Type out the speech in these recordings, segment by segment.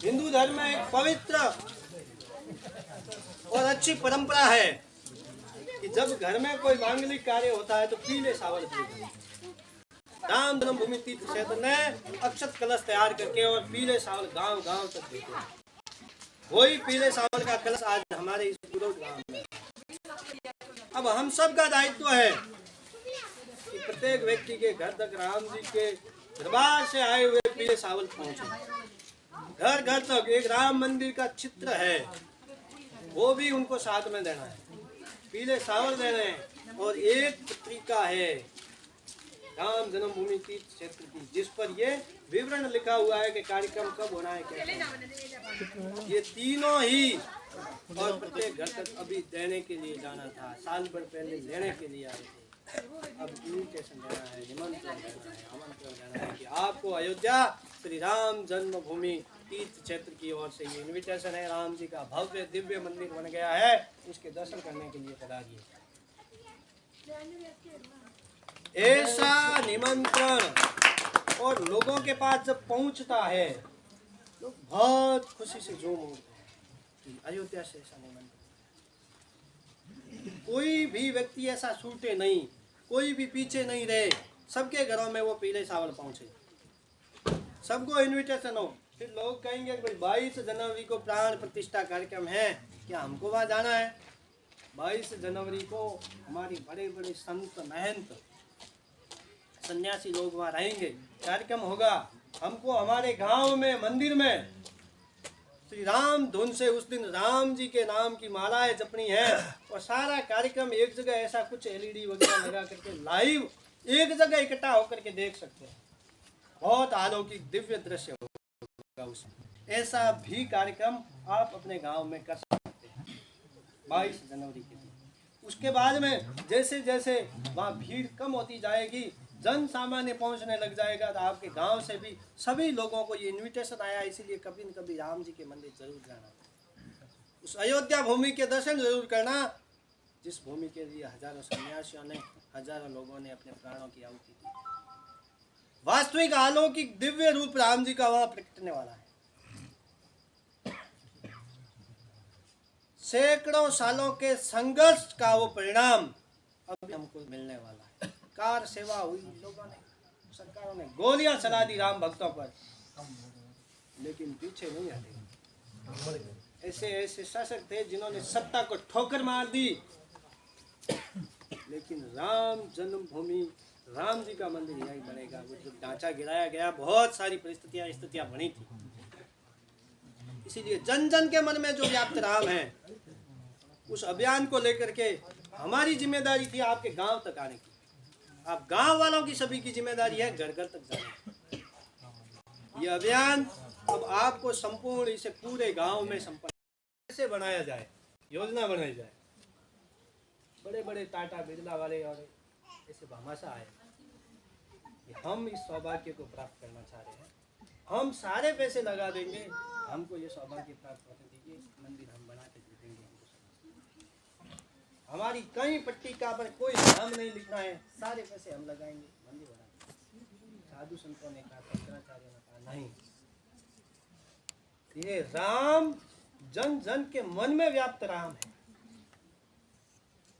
हिंदू धर्म में एक पवित्र और अच्छी परंपरा है कि जब घर में कोई मांगलिक कार्य होता है तो पीले चावल दिए। राम जन्मभूमि तीर्थ क्षेत्र ने अक्षत कलश तैयार करके और पीले चावल गांव गांव तक देते हैं। वही पीले चावल का कलश आज हमारे इस पूरे गांव में। अब हम सब का दायित्व है कि प्रत्येक व्यक्ति के घर तक राम जी के दरबार से आए हुए पीले चावल पहुंचे। घर घर तक एक राम मंदिर का चित्र है, वो भी उनको साथ में देना है, पीले चावल देने हैं। और एक पत्रिका है राम जन्मभूमि तीर्थ क्षेत्र की, जिस पर ये विवरण लिखा हुआ है कि कार्यक्रम कब होना है, क्या। ये तीनों ही और प्रत्येक घर तक अभी देने के लिए जाना था, साल भर पहले लेने के लिए आए थे। अब इन्विटेशन देना है, निमंत्रण देना है, आमंत्रण देना है कि आपको अयोध्या श्री राम जन्मभूमि तीर्थ क्षेत्र की ओर से ये इन्विटेशन है। राम जी का भव्य दिव्य मंदिर बन गया है, उसके दर्शन करने के लिए पधारिए। ऐसा निमंत्रण और लोगों के पास जब पहुंचता है लोग बहुत खुशी से झूम उठते हैं कि अयोध्या से ऐसा निमंत्रण। कोई भी व्यक्ति ऐसा छूटे नहीं, कोई भी पीछे नहीं रहे, सबके घरों में वो पीले चावल पहुंचे, सबको इन्विटेशन हो। फिर लोग कहेंगे कि भाई 22 जनवरी को प्राण प्रतिष्ठा कार्यक्रम है, क्या हमको वहाँ जाना है? 22 जनवरी को हमारी बड़े बड़े संत महंत सन्यासी लोग वहाँ रहेंगे, कार्यक्रम होगा। हमको हमारे गांव में मंदिर में श्री राम धुन से उस दिन राम जी के नाम की मालाएं जपनी है और सारा कार्यक्रम एक जगह ऐसा कुछ एलईडी वगैरह लगा करके लाइव एक जगह इकट्ठा होकर के देख सकते हैं। बहुत अलौकिक दिव्य दृश्य होगा उसमें। ऐसा भी कार्यक्रम आप अपने गांव में कर सकते हैं 22 जनवरी के दिन। उसके बाद में जैसे जैसे वहाँ भीड़ कम होती जाएगी, जन सामान्य पहुंचने लग जाएगा, तो आपके गांव से भी सभी लोगों को ये इनविटेशन आया, इसीलिए कभी न कभी राम जी के मंदिर जरूर जाना, उस अयोध्या भूमि के दर्शन जरूर करना, जिस भूमि के लिए हजारों सन्यासियों ने, हजारों लोगों ने अपने प्राणों की आहुति दी। वास्तविक अलौकिक दिव्य रूप राम जी का वहां प्रकटने वाला है। सैकड़ों सालों के संघर्ष का वो परिणाम अब हमको मिलने वाला है। कार सेवा हुई, लोगों ने, सरकारों ने गोलियां चला दी राम भक्तों पर, लेकिन पीछे नहीं हटे। ऐसे ऐसे शासक थे जिन्होंने सत्ता को ठोकर मार दी, लेकिन राम जन्मभूमि राम जी का मंदिर यही बनेगा। वो जो ढांचा गिराया गया, बहुत सारी स्थितियां बनी थी, इसीलिए जन जन के मन में जो व्याप्त राम है, उस अभियान को लेकर के हमारी जिम्मेदारी थी आपके गांव तक आने की। आप गांव वालों की सभी की जिम्मेदारी है घर घर तक जाने। ये अभियान अब आपको संपूर्ण इसे पूरे गांव में संपन्न कैसे बनाया जाए, योजना बनाई जाए। बड़े बड़े टाटा बिरला वाले और ऐसे भामाशाह आए कि हम इस सौभाग्य को प्राप्त करना चाह रहे हैं, हम सारे पैसे लगा देंगे, हमको ये सौभाग्य प्राप्त होने दीजिए, मंदिर हम बना के दे देंगे। हमारी कहीं पट्टिका पर कोई नाम नहीं लिखना है, सारे पैसे हम लगाएंगे, मंदिर बनाएंगे। साधु संतों ने कहा, शंकराचार्य ने कहा नहीं, ये राम जन जन के मन में व्याप्त राम है,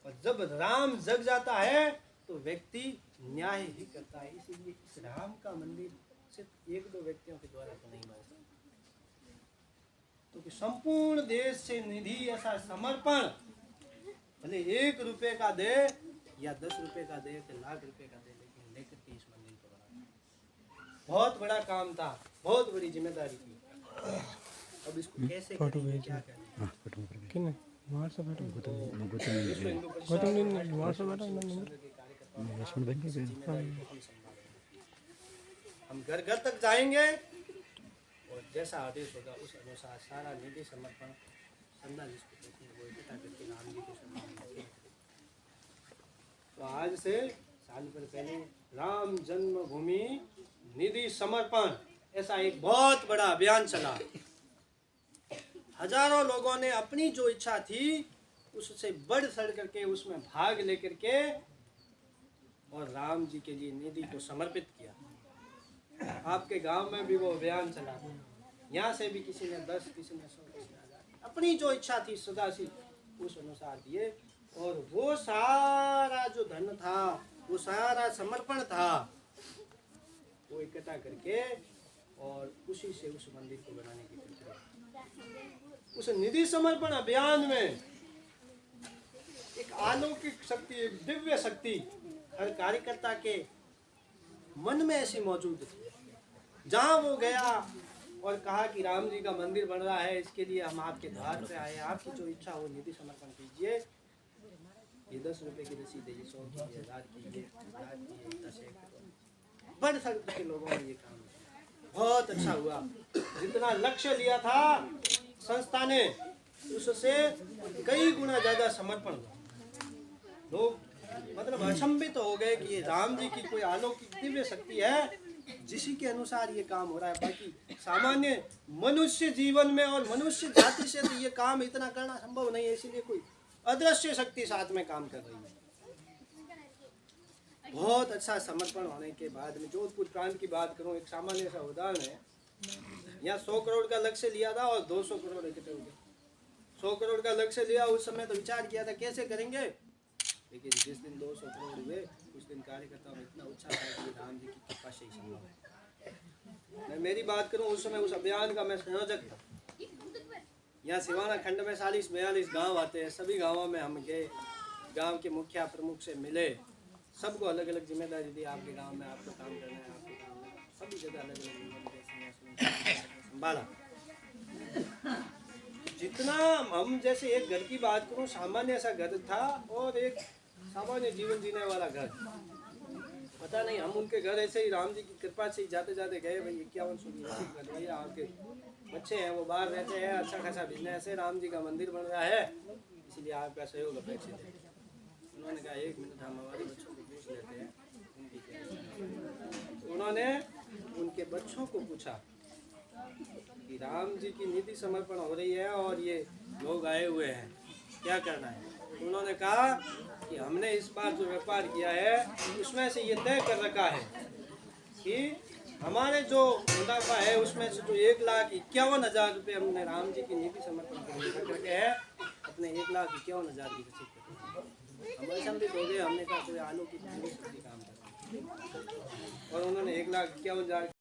और जब राम जग जाता है तो व्यक्ति न्याय ही करता है। इसीलिए इस राम का मंदिर सिर्फ एक दो व्यक्तियों के द्वारा तो नहीं बन सकता, तो संपूर्ण देश से निधि ऐसा समर्पण, भले 1 रुपए का दे या 10 रुपए का दे या लाख रुपए का दे, लेकिन लेकर के इस मंदिर को बनाना बहुत बड़ा काम था, बहुत बड़ी जिम्मेदारी थी। अब इसको कैसे करेंगे, क्या करेंगे? हम घर घर तक जाएंगे और जैसा आदेश होगा उस अनुसार सारा निधि समर्पण चंदा जिसको कहते हैं वो इकट्ठा करके राम जी के सम्मान। तो आज से साल भर पहले राम जन्मभूमि निधि समर्पण ऐसा एक बहुत बड़ा अभियान चला। हजारों लोगों ने अपनी जो इच्छा थी उससे बढ़ चढ़ करके उसमें भाग लेकर के और राम जी के लिए निधि को समर्पित किया। आपके गांव में भी वो अभियान चला। यहाँ से भी किसी ने 10, किसी ने 100, किसी ने 1000, अपनी जो इच्छा थी सदासी उस अनुसार दिए। और वो सारा जो धन था, वो सारा समर्पण था, वो इकट्ठा करके और उसी से उस मंदिर को बनाने की प्रक्रिया। उस निधि समर्पण अभियान में एक अलौकिक शक्ति, एक दिव्य शक्ति हर कार्यकर्ता के मन में ऐसी मौजूद थी। जहां वो गया और कहा कि राम जी का मंदिर बन रहा है, इसके लिए हम आपके द्वार पे आए, आपकी जो इच्छा हो निधि समर्पण कीजिए। ये 10 रुपए की रसीद है, ये 100 की, 1000 की, ये 1000 की, 10 बड़े संख्या के लोगों ने ये काम किया। बहुत अच्छा हुआ। जितना लक्ष्य लिया था संस्था ने, उससे कई गुना ज्यादा समर्पण हुआ। लोग मतलब अचंभित हो गए कि ये राम जी की कोई अलौकिक दिव्य शक्ति है जिसी के अनुसार ये काम हो रहा है। बाकी सामान्य मनुष्य जीवन में और मनुष्य जाति से तो ये काम इतना करना संभव नहीं है, इसीलिए कोई अदृश्य शक्ति साथ में काम कर रही है। बहुत अच्छा समर्पण होने के बाद में जोधपुर प्रांत की बात करूं, एक सामान्य सा उदाहरण है। यहाँ 100 करोड़ का लक्ष्य लिया था और 200 करोड़ इकट्ठे हो गए। 100 करोड़ का लक्ष्य लिया, उस समय तो विचार किया था कैसे करेंगे, लेकिन जिस दिन 200 करोड़ हुए उस दिन कार्यकर्ताओं में इतना उत्साह था कि राम जी की कृपा से ही संभव है। मैं मेरी बात करूं, उस समय उस अभियान का मैं संयोजक था। यहाँ सिवाना खंड में 40-42 गांव आते हैं, सभी गांवों में हम गए, गांव के मुखिया प्रमुख से मिले, सबको अलग अलग जिम्मेदारी दी। आपके गांव में आपको काम करना है, आपके गांव में सभी जगह अलग अलग संभाला। जितना हम जैसे एक घर की बात करूं, सामान्य सा घर था और एक सामान्य जीवन जीने वाला घर। पता नहीं हम उनके घर ऐसे ही राम जी की कृपा से जाते जाते गए। भाई 51 भैया आपके बच्चे हैं, वो बाहर रहते हैं, अच्छा खासा बिजनेस है, राम जी का मंदिर बन रहा है, इसीलिए आपका सहयोग अपेक्षित है। उन्होंने कहा 1 मिनट हम हमारे बच्चों को पूछ लेते हैं उनकी क्या। उन्होंने उनके बच्चों को पूछा कि राम जी की निधि समर्पण हो रही है और ये लोग आए हुए हैं, क्या करना है। उन्होंने कहा कि हमने इस बार जो व्यापार किया है उसमें से ये तय कर रखा है कि हमारे जो मुनाफा है उसमें से जो 1,51,000 रुपये हमने राम जी की निधि समर्पण करके है, अपने 1,51,000 की रसीद करेंगे। हम असंभित हो गए, हमने कहा कोई आलू की काम कर, और उन्होंने 1,51,000